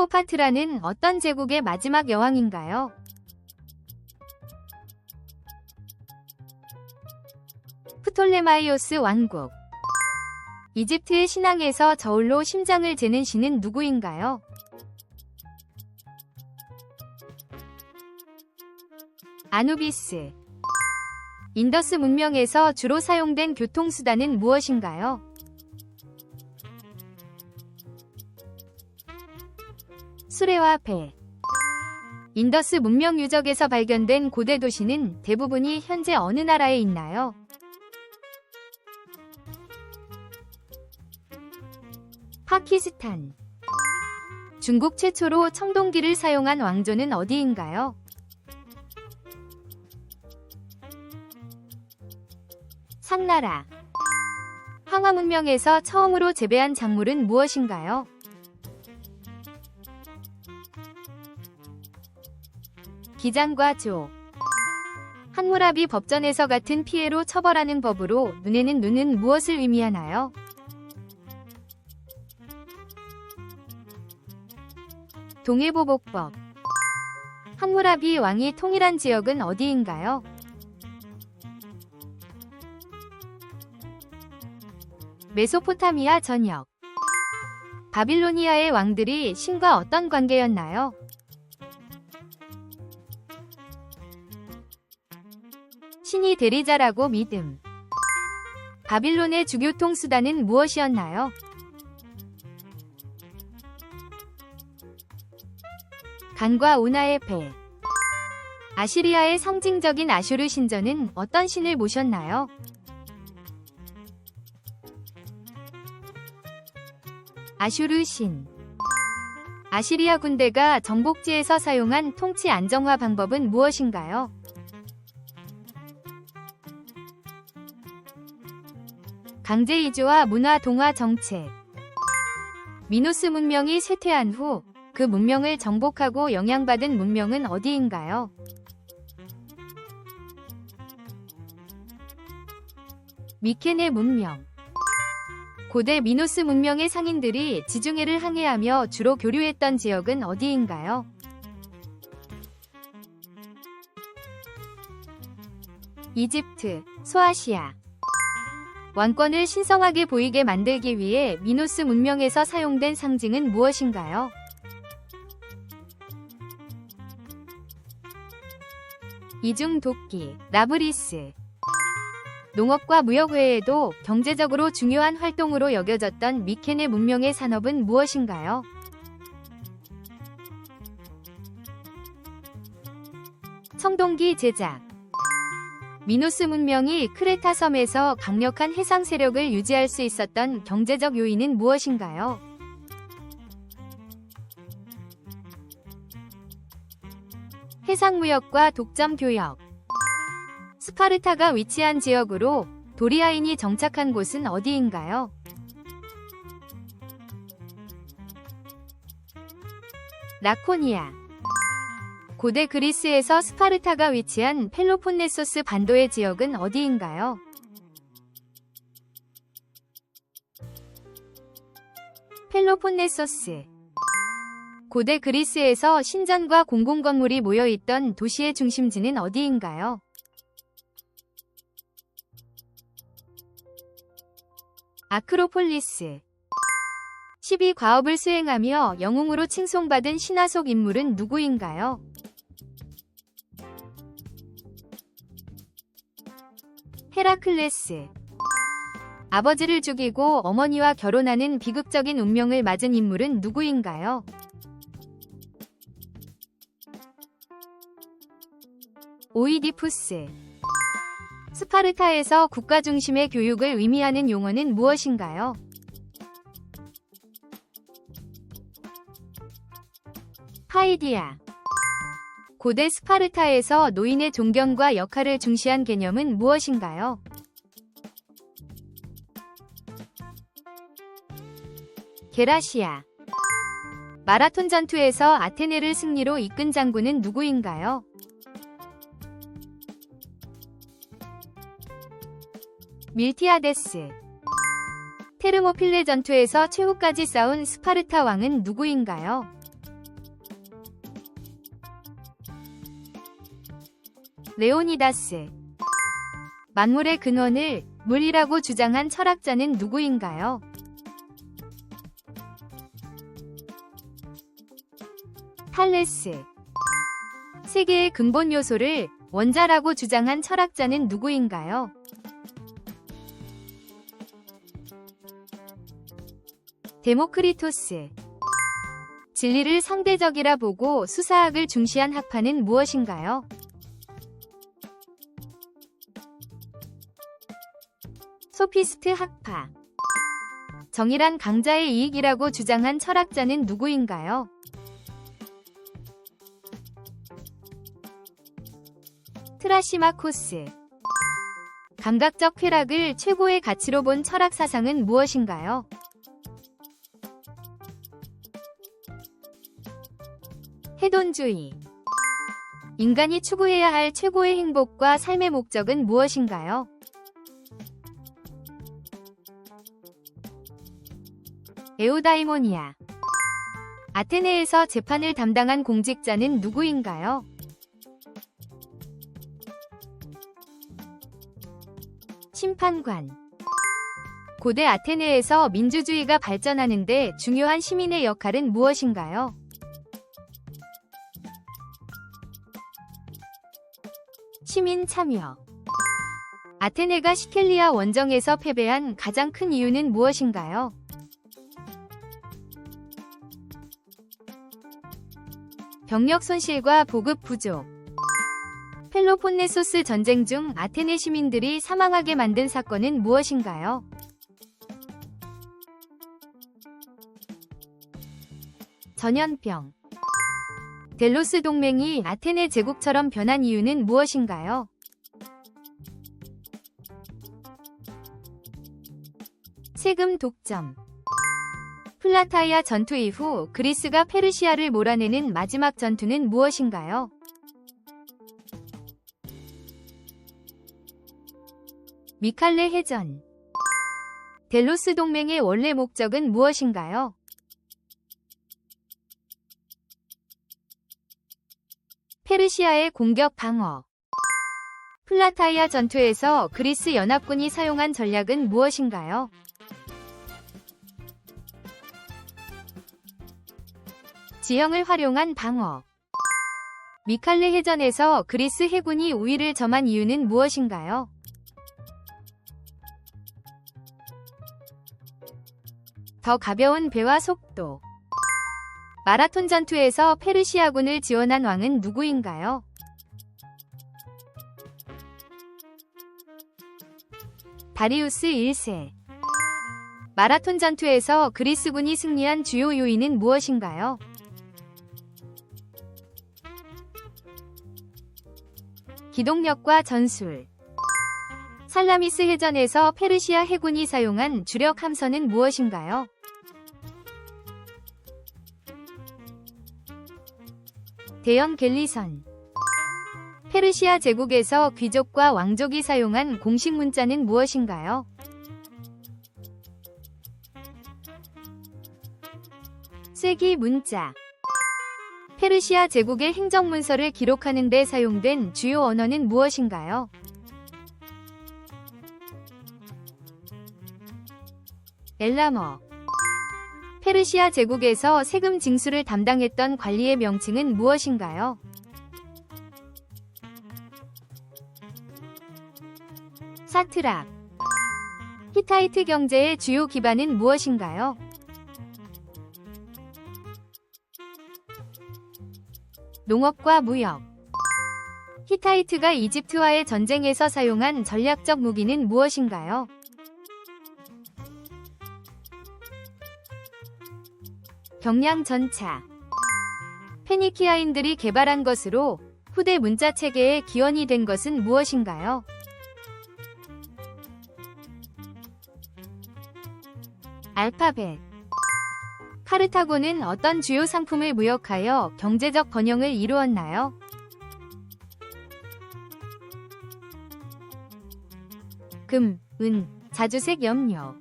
클레오파트라는 어떤 제국의 마지막 여왕인가요? 프톨레마이오스 왕국. 이집트의 신앙에서 저울로 심장을 재는 신은 누구인가요? 아누비스. 인더스 문명에서 주로 사용된 교통수단은 무엇인가요? 수레와 배. 인더스 문명 유적에서 발견된 고대 도시는 대부분이 현재 어느 나라에 있나요? 파키스탄. 중국 최초로 청동기를 사용한 왕조는 어디인가요? 상나라. 황하 문명에서 처음으로 재배한 작물은 무엇인가요? 기장과 조. 함무라비 법전에서 같은 피해로 처벌하는 법으로 눈에는 눈은 무엇을 의미하나요? 동해보복법. 함무라비 왕이 통일한 지역은 어디인가요? 메소포타미아 전역. 바빌로니아의 왕들이 신과 어떤 관계였나요? 신이 대리자라고 믿음. 바빌론의 주교통수단은 무엇이었나요? 간과 운하의 배. 아시리아의 상징적인 아슈르 신전은 어떤 신을 모셨나요? 아슈르 신. 아시리아 군대가 정복지에서 사용한 통치 안정화 방법은 무엇인가요? 강제 이주와 문화 동화 정책. 미노스 문명이 쇠퇴한 후 그 문명을 정복하고 영향받은 문명은 어디인가요? 미케네 문명. 고대 미노스 문명의 상인들이 지중해를 항해하며 주로 교류했던 지역은 어디인가요? 이집트, 소아시아. 왕권을 신성하게 보이게 만들기 위해 미노스 문명에서 사용된 상징은 무엇인가요? 이중 도끼, 라브리스. 농업과 무역 외에도 경제적으로 중요한 활동으로 여겨졌던 미케네 문명의 산업은 무엇인가요? 청동기 제작. 미노스 문명이 크레타 섬에서 강력한 해상 세력을 유지할 수 있었던 경제적 요인은 무엇인가요? 해상무역과 독점 교역. 스파르타가 위치한 지역으로 도리아인이 정착한 곳은 어디인가요? 라코니아. 고대 그리스에서 스파르타가 위치한 펠로폰네소스 반도의 지역은 어디인가요? 펠로폰네소스. 고대 그리스에서 신전과 공공건물이 모여있던 도시의 중심지는 어디인가요? 아크로폴리스. 12과업을 수행하며 영웅으로 칭송받은 신화 속 인물은 누구인가요? 헤라클레스. 아버지를 죽이고 어머니와 결혼하는 비극적인 운명을 맞은 인물은 누구인가요? 오이디푸스. 스파르타에서 국가 중심의 교육을 의미하는 용어는 무엇인가요? 파이디아. 고대 스파르타에서 노인의 존경과 역할을 중시한 개념은 무엇인가요? 게라시아. 마라톤 전투에서 아테네를 승리로 이끈 장군은 누구인가요? 밀티아데스. 테르모필레 전투에서 최후까지 싸운 스파르타 왕은 누구인가요? 레오니다스. 만물의 근원을 물이라고 주장한 철학자는 누구인가요? 탈레스. 세계의 근본 요소를 원자라고 주장한 철학자는 누구인가요? 데모크리토스. 진리를 상대적이라 보고 수사학을 중시한 학파는 무엇인가요? 소피스트 학파. 정의란 강자의 이익이라고 주장한 철학자는 누구인가요? 트라시마코스. 감각적 쾌락을 최고의 가치로 본 철학 사상은 무엇인가요? 해돈주의. 인간이 추구해야 할 최고의 행복과 삶의 목적은 무엇인가요? 에우다이모니아. 아테네에서 재판을 담당한 공직자는 누구인가요? 심판관. 고대 아테네에서 민주주의가 발전하는데 중요한 시민의 역할은 무엇인가요? 시민 참여. 아테네가 시켈리아 원정에서 패배한 가장 큰 이유는 무엇인가요? 병력 손실과 보급 부족. 펠로폰네소스 전쟁 중 아테네 시민들이 사망하게 만든 사건은 무엇인가요? 전염병. 델로스 동맹이 아테네 제국처럼 변한 이유는 무엇인가요? 세금 독점. 플라타이아 전투 이후 그리스가 페르시아를 몰아내는 마지막 전투는 무엇인가요? 미칼레 해전. 델로스 동맹의 원래 목적은 무엇인가요? 페르시아의 공격 방어. 플라타이아 전투에서 그리스 연합군이 사용한 전략은 무엇인가요? 지형을 활용한 방어. 미칼레 해전에서 그리스 해군이 우위를 점한 이유는 무엇인가요? 더 가벼운 배와 속도. 마라톤 전투에서 페르시아군을 지원한 왕은 누구인가요? 다리우스 1세. 마라톤 전투에서 그리스군이 승리한 주요 요인은 무엇인가요? 기동력과 전술. 살라미스 해전에서 페르시아 해군이 사용한 주력 함선은 무엇인가요? 대형 갤리선. 페르시아 제국에서 귀족과 왕족이 사용한 공식 문자는 무엇인가요? 쐐기 문자. 페르시아 제국의 행정문서를 기록하는 데 사용된 주요 언어는 무엇인가요? 엘라머. 페르시아 제국에서 세금 징수를 담당했던 관리의 명칭은 무엇인가요? 사트랍. 히타이트 경제의 주요 기반은 무엇인가요? 농업과 무역. 히타이트가 이집트와의 전쟁에서 사용한 전략적 무기는 무엇인가요? 경량 전차. 페니키아인들이 개발한 것으로 후대 문자 체계의 기원이 된 것은 무엇인가요? 알파벳. 카르타고는 어떤 주요 상품을 무역하여 경제적 번영을 이루었나요? 금, 은, 자주색 염료.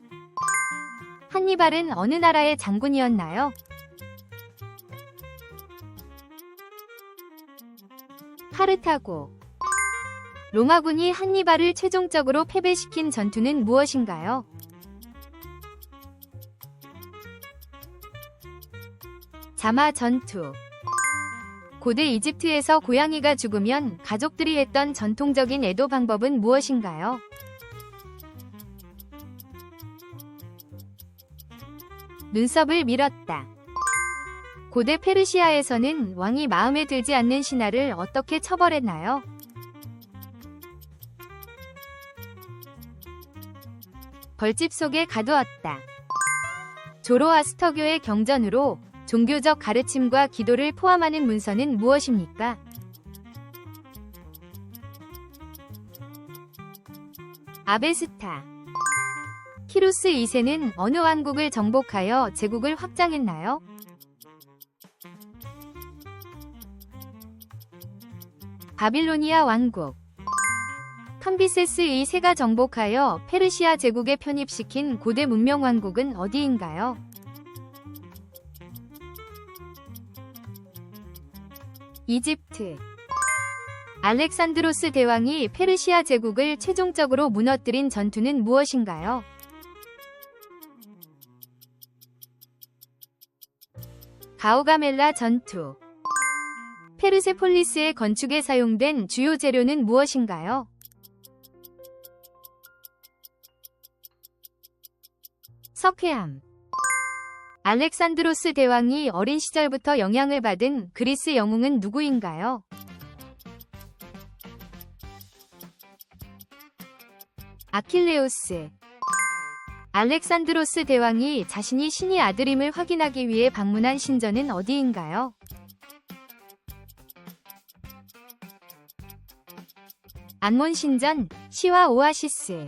한니발은 어느 나라의 장군이었나요? 카르타고. 로마군이 한니발을 최종적으로 패배시킨 전투는 무엇인가요? 자마 전투. 고대 이집트에서 고양이가 죽으면 가족들이 했던 전통적인 애도 방법은 무엇인가요? 눈썹을 밀었다. 고대 페르시아에서는 왕이 마음에 들지 않는 신하를 어떻게 처벌했나요? 벌집 속에 가두었다. 조로아스터교의 경전으로 종교적 가르침과 기도를 포함하는 문서는 무엇입니까? 아베스타. 키루스 2세는 어느 왕국을 정복하여 제국을 확장했나요? 바빌로니아 왕국. 캄비세스 2세가 정복하여 페르시아 제국에 편입시킨 고대 문명 왕국은 어디인가요? 이집트. 알렉산드로스 대왕이 페르시아 제국을 최종적으로 무너뜨린 전투는 무엇인가요? 가우가멜라 전투. 페르세폴리스의 건축에 사용된 주요 재료는 무엇인가요? 석회암. 알렉산드로스 대왕이 어린 시절부터 영향을 받은 그리스 영웅은 누구인가요? 아킬레우스. 알렉산드로스 대왕이 자신이 신의 아들임을 확인하기 위해 방문한 신전은 어디인가요? 안몬 신전, 시와 오아시스.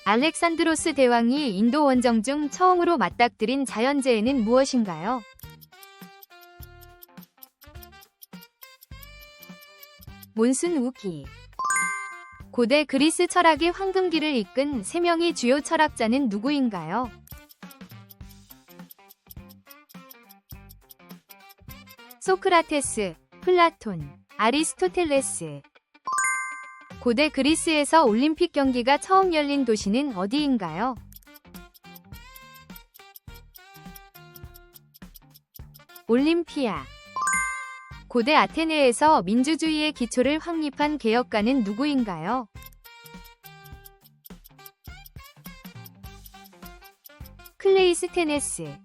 알렉산드로스 대왕이 인도 원정 중 처음으로 맞닥뜨린 자연재해는 무엇인가요? 몬순 우기. 고대 그리스 철학의 황금기를 이끈 3명의 주요 철학자는 누구인가요? 소크라테스, 플라톤, 아리스토텔레스. 고대 그리스에서 올림픽 경기가 처음 열린 도시는 어디인가요? 올림피아. 고대 아테네에서 민주주의의 기초를 확립한 개혁가는 누구인가요? 클레이스테네스.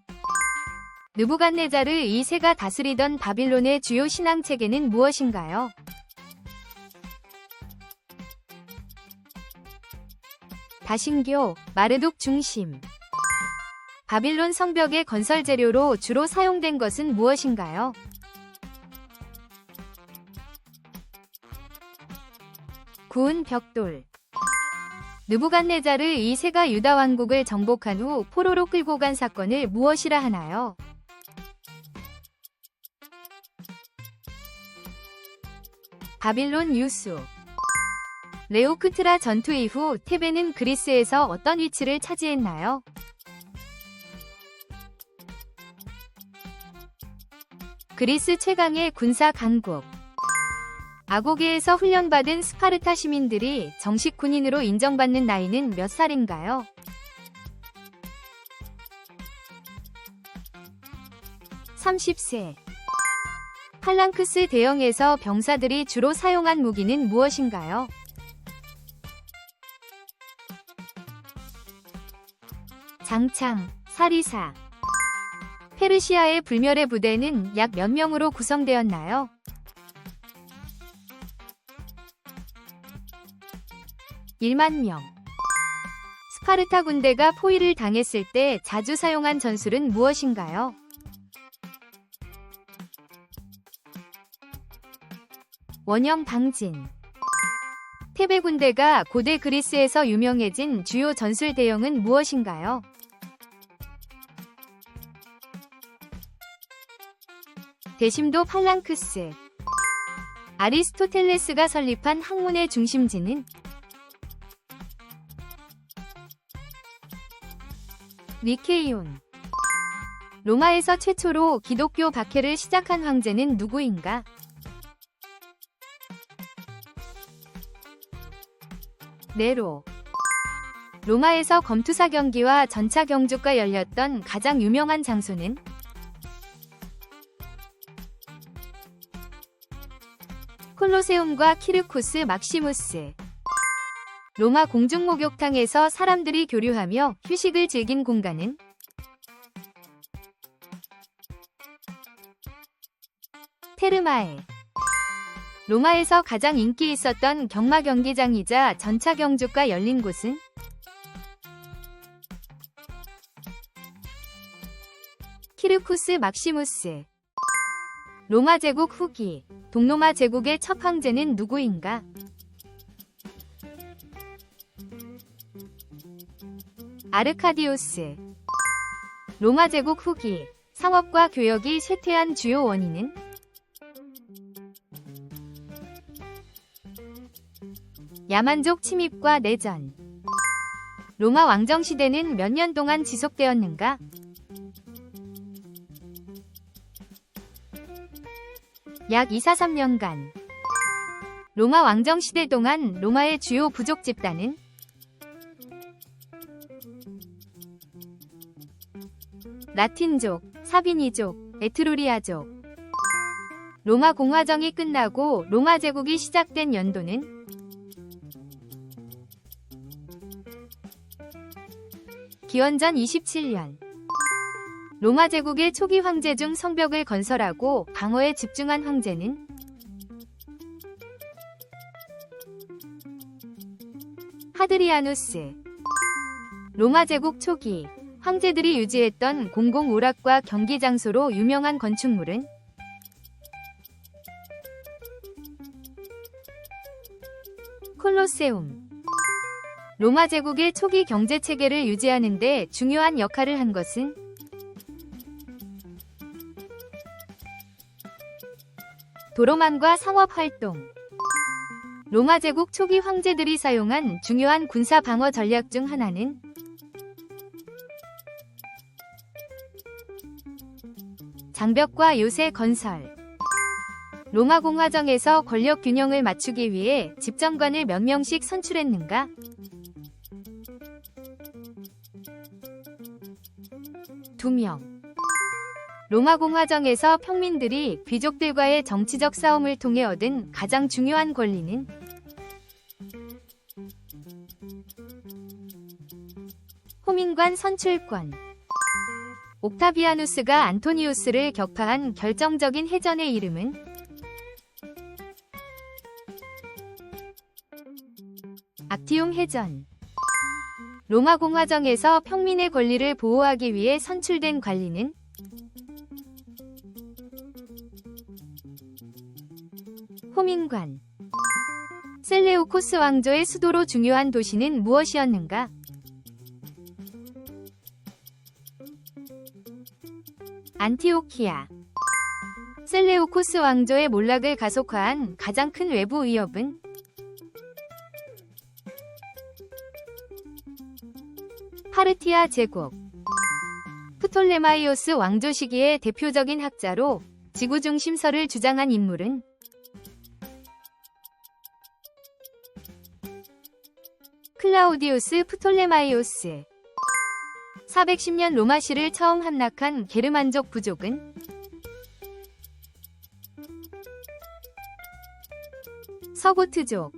느부갓네자르 2세가 다스리던 바빌론의 주요 신앙 체계는 무엇인가요? 다신교, 마르둑 중심. 바빌론 성벽의 건설 재료로 주로 사용된 것은 무엇인가요? 구운 벽돌. 느부갓네자르 2세가 유다 왕국을 정복한 후 포로로 끌고 간 사건을 무엇이라 하나요? 바빌론 유수. 레오크트라 전투 이후 테베는 그리스에서 어떤 위치를 차지했나요? 그리스 최강의 군사 강국. 아고게에서 훈련받은 스파르타 시민들이 정식 군인으로 인정받는 나이는 몇 살인가요? 30세. 팔랑크스 대형에서 병사들이 주로 사용한 무기는 무엇인가요? 장창, 사리사. 페르시아의 불멸의 부대는 약 몇 명으로 구성되었나요? 1만 명. 스파르타 군대가 포위를 당했을 때 자주 사용한 전술은 무엇인가요? 원형 방진. 테베 군대가 고대 그리스에서 유명해진 주요 전술 대형은 무엇인가요? 대심도 팔랑크스. 아리스토텔레스가 설립한 학문의 중심지는? 니케이온. 로마에서 최초로 기독교 박해를 시작한 황제는 누구인가? 네로. 로마에서 검투사 경기와 전차 경주가 열렸던 가장 유명한 장소는? 콜로세움과 키르쿠스 막시무스. 로마 공중목욕탕에서 사람들이 교류하며 휴식을 즐긴 공간은? 테르마에. 로마에서 가장 인기 있었던 경마 경기장이자 전차 경주가 열린 곳은? 키르쿠스 막시무스. 로마 제국 후기. 동로마 제국의 첫 황제는 누구인가? 아르카디우스. 로마 제국 후기. 상업과 교역이 쇠퇴한 주요 원인은? 야만족 침입과 내전. 로마 왕정 시대는 몇 년 동안 지속되었는가? 약 243년간. 로마 왕정 시대 동안 로마의 주요 부족 집단은? 라틴족, 사비니족, 에트루리아족. 로마 공화정이 끝나고 로마 제국이 시작된 연도는? 기원전 27년. 로마 제국의 초기 황제 중 성벽을 건설하고 방어에 집중한 황제는? 하드리아누스. 로마 제국 초기 황제들이 유지했던 공공오락과 경기 장소로 유명한 건축물은? 콜로세움. 로마 제국의 초기 경제 체계를 유지하는 데 중요한 역할을 한 것은? 도로망과 상업 활동. 로마 제국 초기 황제들이 사용한 중요한 군사 방어 전략 중 하나는? 장벽과 요새 건설. 로마 공화정에서 권력 균형을 맞추기 위해 집정관을 몇 명씩 선출했는가? 2명. 로마 공화정에서 평민들이 귀족들과의 정치적 싸움을 통해 얻은 가장 중요한 권리는? 호민관 선출권. 옥타비아누스가 안토니우스를 격파한 결정적인 해전의 이름은? 악티움 해전. 로마 공화정에서 평민의 권리를 보호하기 위해 선출된 관리는? 호민관. 셀레우코스 왕조의 수도로 중요한 도시는 무엇이었는가? 안티오키아. 셀레우코스 왕조의 몰락을 가속화한 가장 큰 외부 위협은? 파르티아 제국. 프톨레마이오스 왕조 시기의 대표적인 학자로 지구 중심설을 주장한 인물은? 클라우디우스 프톨레마이오스. 410년 로마시를 처음 함락한 게르만족 부족은? 서고트족.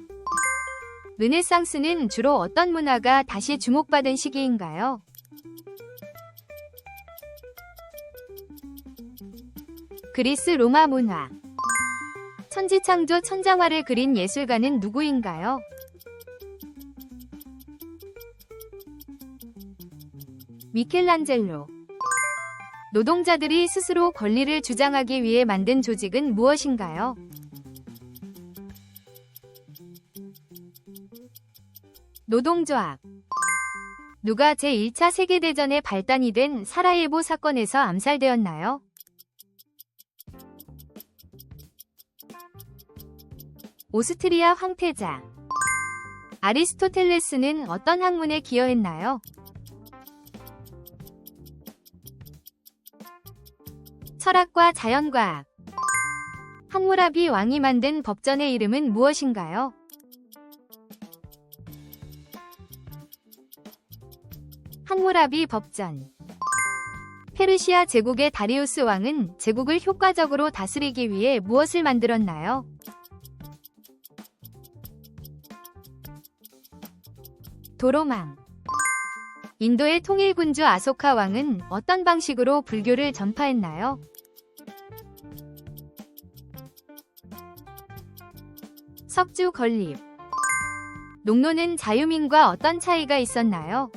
르네상스는 주로 어떤 문화가 다시 주목받은 시기인가요? 그리스 로마 문화. 천지창조 천장화를 그린 예술가는 누구인가요? 미켈란젤로. 노동자들이 스스로 권리를 주장하기 위해 만든 조직은 무엇인가요? 노동조합. 누가 제1차 세계대전의 발단이 된 사라예보 사건에서 암살되었나요? 오스트리아 황태자. 아리스토텔레스는 어떤 학문에 기여했나요? 철학과 자연과학. 함무라비 왕이 만든 법전의 이름은 무엇인가요? 함무라비 법전. 페르시아 제국의 다리우스 왕은 제국을 효과적으로 다스리기 위해 무엇을 만들었나요? 도로망. 인도의 통일군주 아소카 왕은 어떤 방식으로 불교를 전파했나요? 석주 건립. 농노는 자유민과 어떤 차이가 있었나요?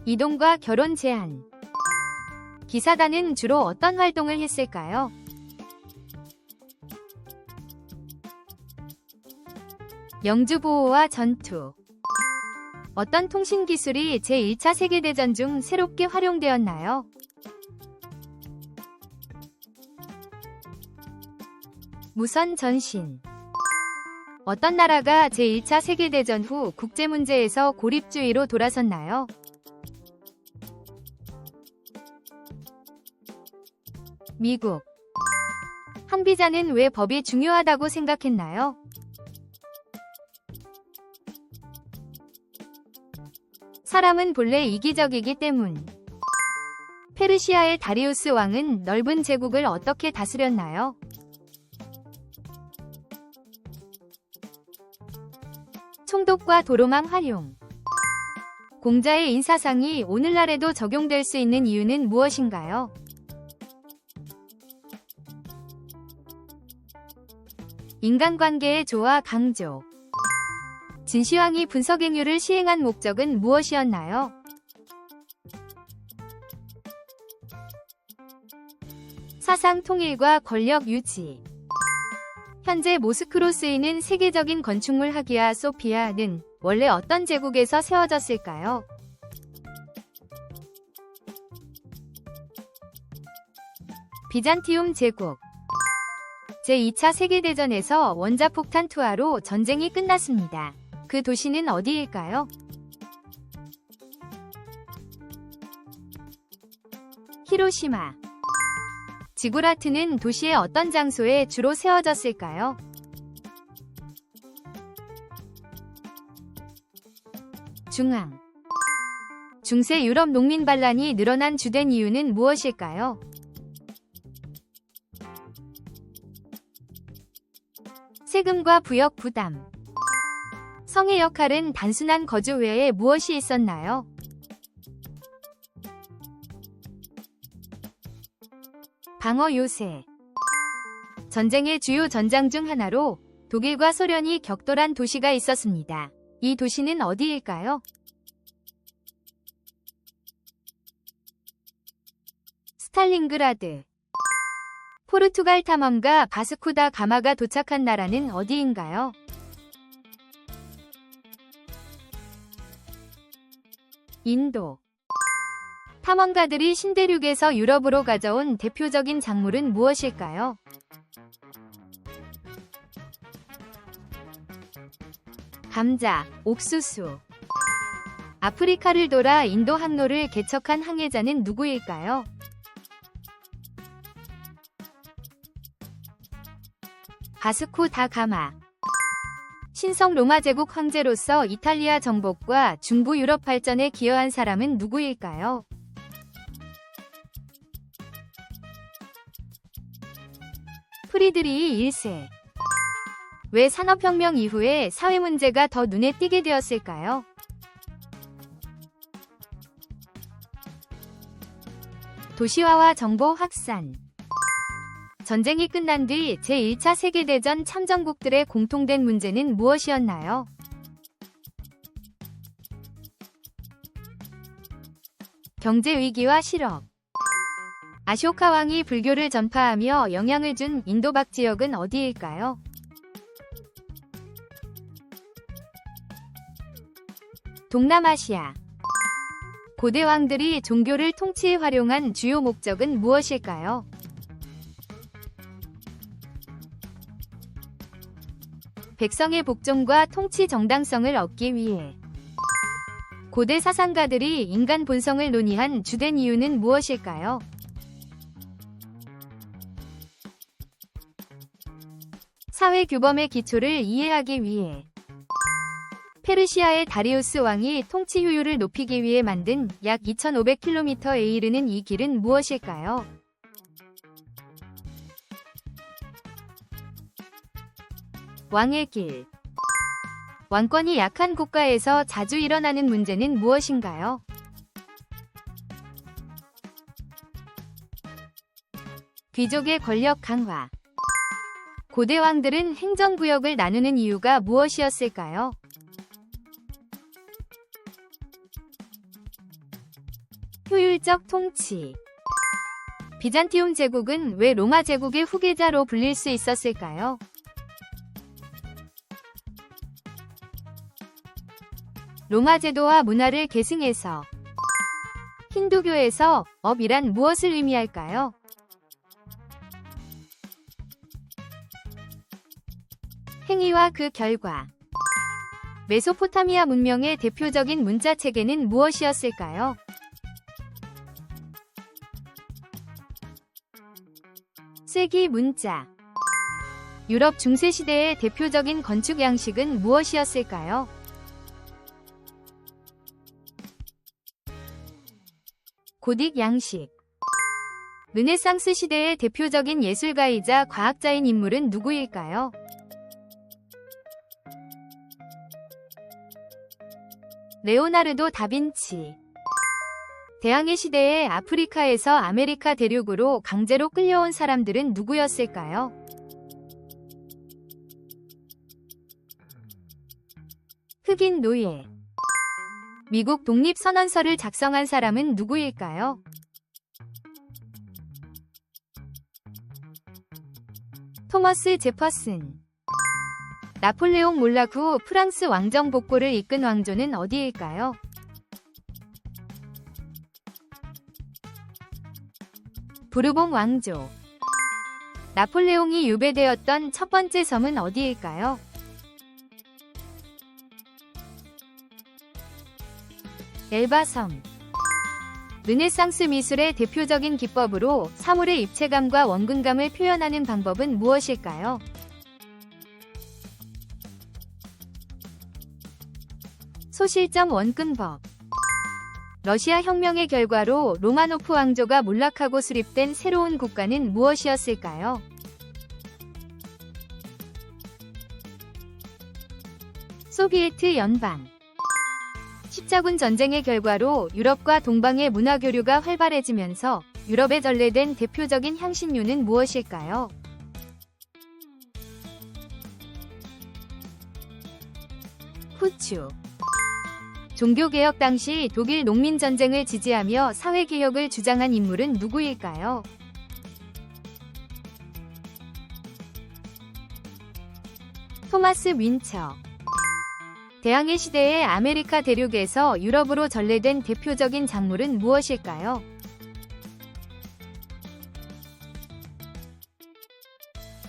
이동과 결혼 제한. 기사단은 주로 어떤 활동을 했을까요? 영주 보호와 전투. 어떤 통신기술이 제1차 세계대전 중 새롭게 활용되었나요? 무선 전신. 어떤 나라가 제1차 세계대전 후 국제문제에서 고립주의로 돌아섰나요? 미국. 한비자는 왜 법이 중요하다고 생각했나요? 사람은 본래 이기적이기 때문. 페르시아의 다리우스 왕은 넓은 제국을 어떻게 다스렸나요? 총독과 도로망 활용. 공자의 인사상이 오늘날에도 적용될 수 있는 이유는 무엇인가요? 인간관계의 조화 강조. 진시황이 분서갱유를 시행한 목적은 무엇이었나요? 사상 통일과 권력 유지. 현재 모스크로 쓰이는 세계적인 건축물 하기야 소피아는 원래 어떤 제국에서 세워졌을까요? 비잔티움 제국. 제2차 세계대전에서 원자폭탄 투하로 전쟁이 끝났습니다. 그 도시는 어디일까요? 히로시마. 지구라트는 도시의 어떤 장소에 주로 세워졌을까요? 중앙. 중세 유럽 농민 반란이 늘어난 주된 이유는 무엇일까요? 세금과 부역 부담. 성의 역할은 단순한 거주 외에 무엇이 있었나요? 방어 요새. 전쟁의 주요 전장 중 하나로 독일과 소련이 격돌한 도시가 있었습니다. 이 도시는 어디일까요? 스탈린그라드. 포르투갈 탐험가 바스코다 가마가 도착한 나라는 어디인가요? 인도. 탐험가들이 신대륙에서 유럽으로 가져온 대표적인 작물은 무엇일까요? 감자, 옥수수. 아프리카를 돌아 인도 항로를 개척한 항해자는 누구일까요? 바스코 다 가마. 신성 로마 제국 황제로서 이탈리아 정복과 중부 유럽 발전에 기여한 사람은 누구일까요? 프리드리히 1세. 왜 산업혁명 이후에 사회 문제가 더 눈에 띄게 되었을까요? 도시화와 정보 확산. 전쟁이 끝난 뒤 제1차 세계대전 참전국들의 공통된 문제는 무엇이었나요? 경제 위기와 실업. 아쇼카 왕이 불교를 전파하며 영향을 준 인도 밖 지역은 어디일까요? 동남아시아. 고대 왕들이 종교를 통치에 활용한 주요 목적은 무엇일까요? 백성의 복종과 통치 정당성을 얻기 위해. 고대 사상가들이 인간 본성을 논의한 주된 이유는 무엇일까요? 사회 규범의 기초를 이해하기 위해. 페르시아의 다리우스 왕이 통치 효율을 높이기 위해 만든 약 2,500km에 이르는 이 길은 무엇일까요? 왕의 길. 왕권이 약한 국가에서 자주 일어나는 문제는 무엇인가요? 귀족의 권력 강화. 고대 왕들은 행정구역을 나누는 이유가 무엇이었을까요? 효율적 통치. 비잔티움 제국은 왜 로마 제국의 후계자로 불릴 수 있었을까요? 로마 제도와 문화를 계승해서. 힌두교에서 업이란 무엇을 의미할까요? 행위와 그 결과. 메소포타미아 문명의 대표적인 문자 체계는 무엇이었을까요? 쇠기 문자. 유럽 중세시대의 대표적인 건축 양식은 무엇이었을까요? 고딕 양식. 르네상스 시대의 대표적인 예술가이자 과학자인 인물은 누구일까요? 레오나르도 다빈치. 대항해 시대에 아프리카에서 아메리카 대륙으로 강제로 끌려온 사람들은 누구였을까요? 흑인 노예. 미국 독립선언서를 작성한 사람은 누구일까요? 토머스 제퍼슨. 나폴레옹 몰락 후 프랑스 왕정 복고를 이끈 왕조는 어디일까요? 부르봉 왕조. 나폴레옹이 유배되었던 첫 번째 섬은 어디일까요? 엘바섬. 르네상스 미술의 대표적인 기법으로 사물의 입체감과 원근감을 표현하는 방법은 무엇일까요? 소실점 원근법. 러시아 혁명의 결과로 로마노프 왕조가 몰락하고 수립된 새로운 국가는 무엇이었을까요? 소비에트 연방. 십자군 전쟁의 결과로 유럽과 동방의 문화 교류가 활발해지면서 유럽에 전래된 대표적인 향신료는 무엇일까요? 후추. 종교개혁 당시 독일 농민전쟁을 지지하며 사회개혁을 주장한 인물은 누구일까요? 토마스 윈처. 대항해 시대의 아메리카 대륙에서 유럽으로 전래된 대표적인 작물은 무엇일까요?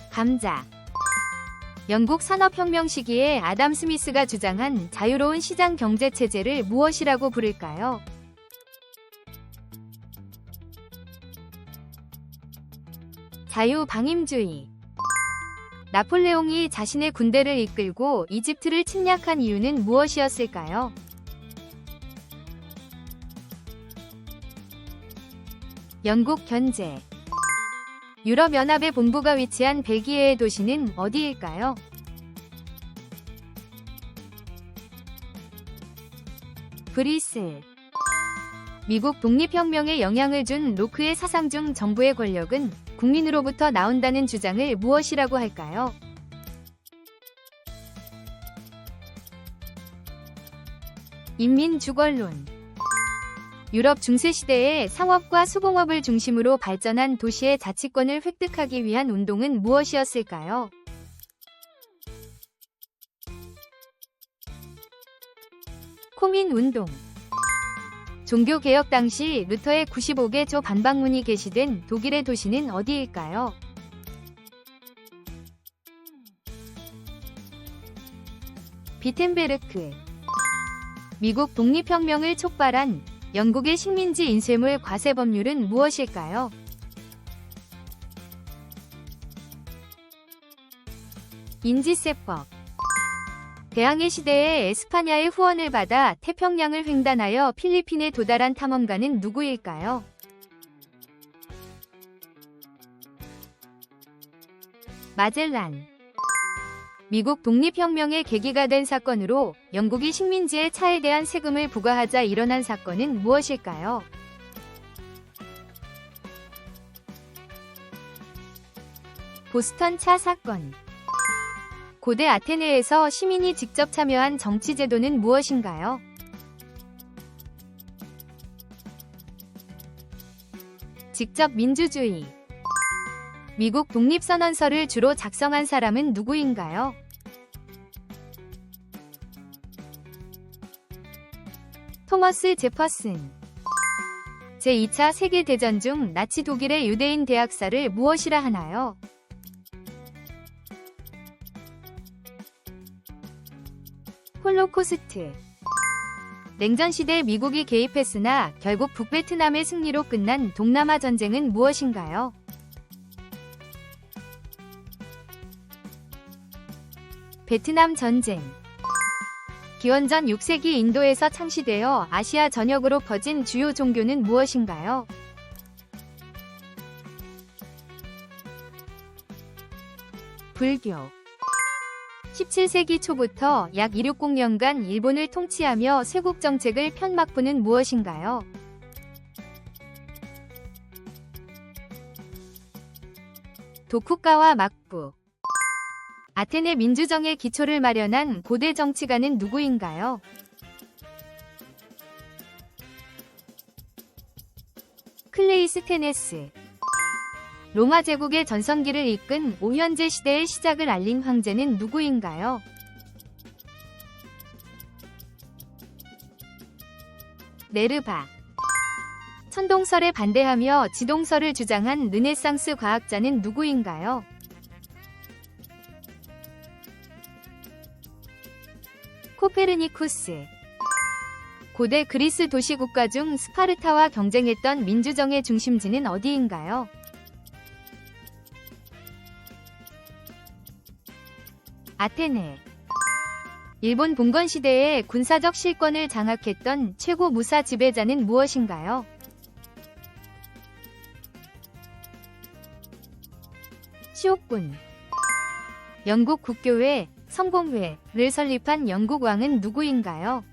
감자. 영국 산업혁명 시기에 아담 스미스가 주장한 자유로운 시장 경제 체제를 무엇이라고 부를까요? 자유방임주의. 나폴레옹이 자신의 군대를 이끌고 이집트를 침략한 이유는 무엇이었을까요? 영국 견제. 유럽연합의 본부가 위치한 벨기에의 도시는 어디일까요? 브뤼셀. 미국 독립혁명에 영향을 준 로크의 사상 중 정부의 권력은 국민으로부터 나온다는 주장을 무엇이라고 할까요? 인민주권론. 유럽 중세시대에 상업과 수공업을 중심으로 발전한 도시의 자치권을 획득하기 위한 운동은 무엇이었을까요? 코민운동. 종교개혁 당시 루터의 95개 조 반박문이 게시된 독일의 도시는 어디일까요? 비텐베르크. 미국 독립혁명을 촉발한 영국의 식민지 인쇄물 과세 법률은 무엇일까요? 인지세법. 대항해 시대에 에스파냐의 후원을 받아 태평양을 횡단하여 필리핀에 도달한 탐험가는 누구일까요? 마젤란. 미국 독립혁명의 계기가 된 사건으로 영국이 식민지의 차에 대한 세금을 부과하자 일어난 사건은 무엇일까요? 보스턴 차 사건. 고대 아테네에서 시민이 직접 참여한 정치 제도는 무엇인가요? 직접 민주주의. 미국 독립선언서를 주로 작성한 사람은 누구인가요? 토머스 제퍼슨. 제2차 세계대전 중 나치 독일의 유대인 대학살을 무엇이라 하나요? 홀로코스트. 냉전시대 미국이 개입했으나 결국 북베트남의 승리로 끝난 동남아 전쟁은 무엇인가요? 베트남 전쟁. 기원전 6세기 인도에서 창시되어 아시아 전역으로 퍼진 주요 종교는 무엇인가요? 불교. 17세기 초부터 약 260년간 일본을 통치하며 쇄국 정책을 편 막부는 무엇인가요? 도쿠가와 막부. 아테네 민주정의 기초를 마련한 고대 정치가는 누구인가요? 클레이스테네스. 로마 제국의 전성기를 이끈 오현제 시대의 시작을 알린 황제는 누구인가요? 네르바. 천동설에 반대하며 지동설을 주장한 르네상스 과학자는 누구인가요? 코페르니쿠스. 고대 그리스 도시 국가 중 스파르타와 경쟁했던 민주정의 중심지는 어디인가요? 아테네. 일본 봉건 시대에 군사적 실권을 장악했던 최고 무사 지배자는 무엇인가요? 시옥군. 영국 국교회, 성공회를 설립한 영국 왕은 누구인가요?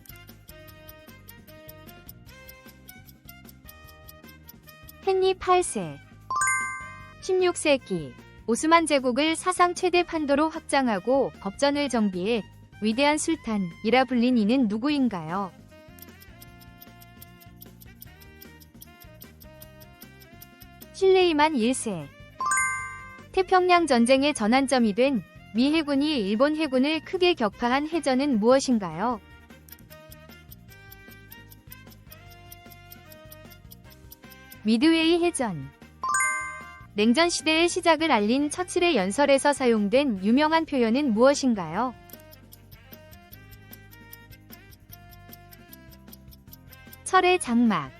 헨리 8세. 16세기 오스만 제국을 사상 최대 판도로 확장하고 법전을 정비해 위대한 술탄이라 불린 이는 누구인가요? 실레이만 1세. 태평양 전쟁의 전환점이 된 미 해군이 일본 해군을 크게 격파한 해전은 무엇인가요? 미드웨이 해전. 냉전 시대의 시작을 알린 처칠의 연설에서 사용된 유명한 표현은 무엇인가요? 철의 장막.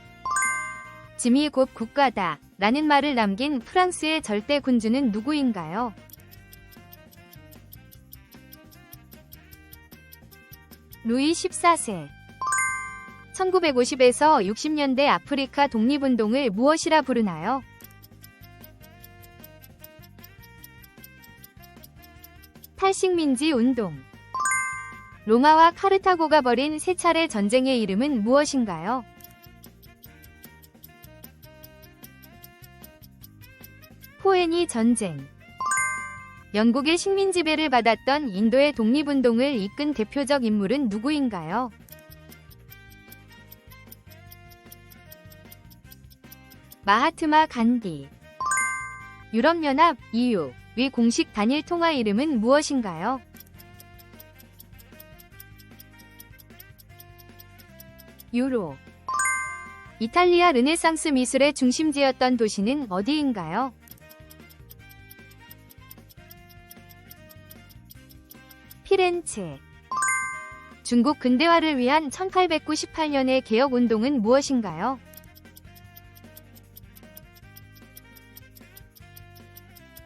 짐이 곧 국가다 라는 말을 남긴 프랑스의 절대 군주는 누구인가요? 루이 14세. 1950에서 60년대 아프리카 독립운동을 무엇이라 부르나요? 탈식민지 운동. 로마와 카르타고가 벌인 세 차례 전쟁의 이름은 무엇인가요? 포에니 전쟁. 영국의 식민 지배를 받았던 인도의 독립운동을 이끈 대표적 인물은 누구인가요? 마하트마 간디. 유럽연합 EU의 공식 단일 통화 이름은 무엇인가요? 유로. 이탈리아 르네상스 미술의 중심지였던 도시는 어디인가요? 피렌체. 중국 근대화를 위한 1898년의 개혁운동은 무엇인가요?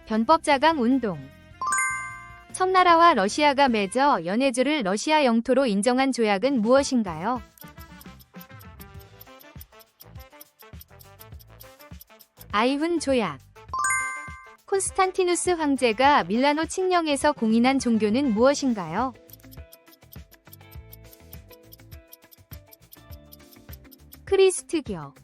변법자강 운동. 청나라와 러시아가 맺어 연해주를 러시아 영토로 인정한 조약은 무엇인가요? 아이훈 조약. 콘스탄티누스 황제가 밀라노 칙령에서 공인한 종교는 무엇인가요? 크리스트교.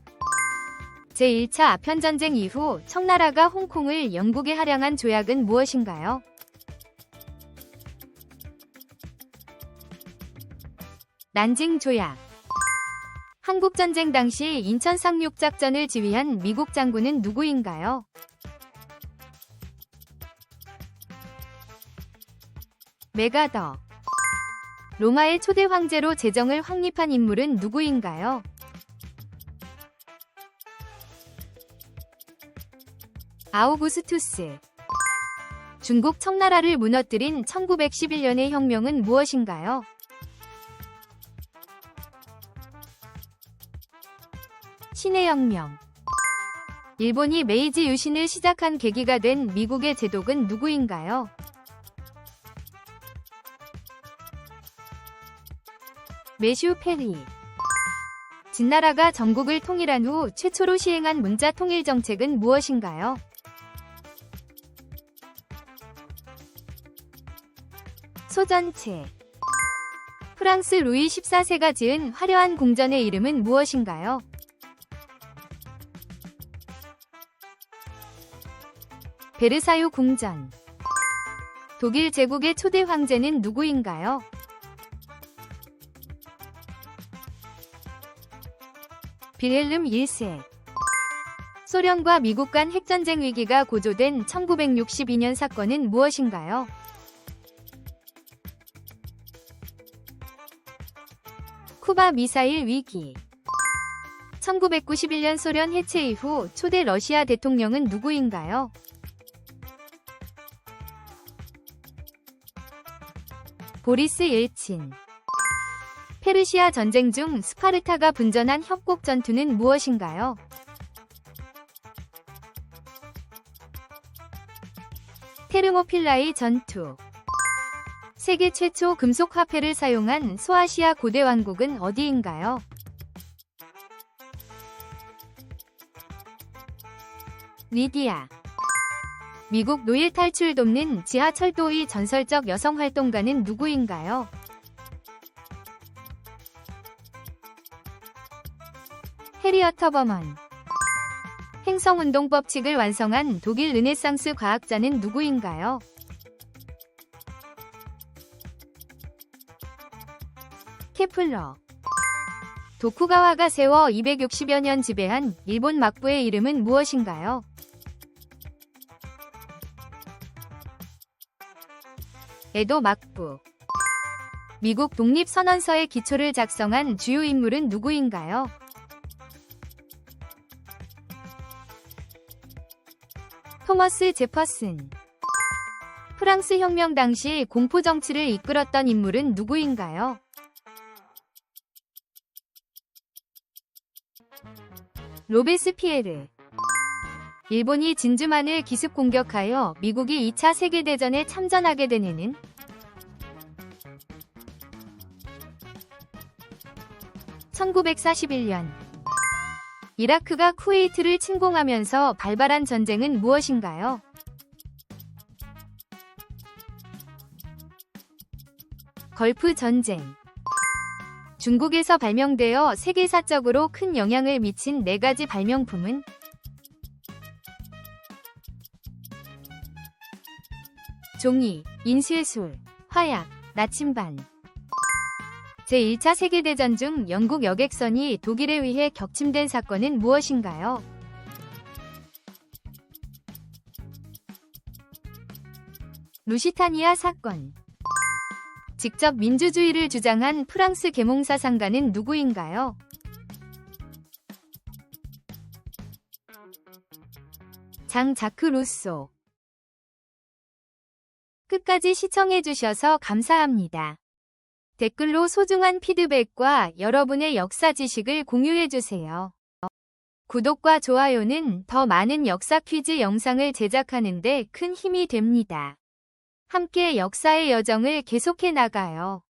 제1차 아편전쟁 이후 청나라가 홍콩을 영국에 할양한 조약은 무엇인가요? 난징 조약. 한국전쟁 당시 인천 상륙작전을 지휘한 미국 장군은 누구인가요? 메가더. 로마의 초대 황제로 제정을 확립한 인물은 누구인가요? 아우구스투스. 중국 청나라를 무너뜨린 1911년의 혁명은 무엇인가요? 신의 혁명. 일본이 메이지 유신을 시작한 계기가 된 미국의 제독은 누구인가요? 매슈 페리. 진나라가 전국을 통일한 후 최초로 시행한 문자 통일 정책은 무엇인가요? 소전체. 프랑스 루이 14세가 지은 화려한 궁전의 이름은 무엇인가요? 베르사유 궁전. 독일 제국의 초대 황제는 누구인가요? 빌헬름 1세. 소련과 미국 간 핵전쟁 위기가 고조된 1962년 사건은 무엇인가요? 쿠바 미사일 위기. 1991년 소련 해체 이후 초대 러시아 대통령은 누구인가요? 보리스 옐친. 페르시아 전쟁 중 스파르타가 분전한 협곡 전투는 무엇인가요? 테르모필라이 전투. 세계 최초 금속 화폐를 사용한 소아시아 고대 왕국은 어디인가요? 리디아. 미국 노예 탈출 돕는 지하철도의 전설적 여성 활동가는 누구인가요? 해리엇 허버먼. 행성운동 법칙을 완성한 독일 르네상스 과학자는 누구인가요? 케플러. 도쿠가와가 세워 260여 년 지배한 일본 막부의 이름은 무엇인가요? 에도 막부. 미국 독립선언서의 기초를 작성한 주요 인물은 누구인가요? 토머스 제퍼슨. 프랑스 혁명 당시 공포 정치를 이끌었던 인물은 누구인가요? 로베스피에르. 일본이 진주만을 기습 공격하여 미국이 2차 세계대전에 참전하게 된 해는? (1941년) 이라크가 쿠웨이트를 침공하면서 발발한 전쟁은 무엇인가요? 걸프 전쟁. 중국에서 발명되어 세계사적으로 큰 영향을 미친 4가지 발명품은? 종이, 인쇄술, 화약, 나침반. 제1차 세계대전 중 영국 여객선이 독일에 의해 격침된 사건은 무엇인가요? 루시타니아 사건. 직접 민주주의를 주장한 프랑스 계몽사 상가는 누구인가요? 장 자크 루소. 끝까지 시청해주셔서 감사합니다. 댓글로 소중한 피드백과 여러분의 역사 지식을 공유해주세요. 구독과 좋아요는 더 많은 역사 퀴즈 영상을 제작하는 데 큰 힘이 됩니다. 함께 역사의 여정을 계속해 나가요.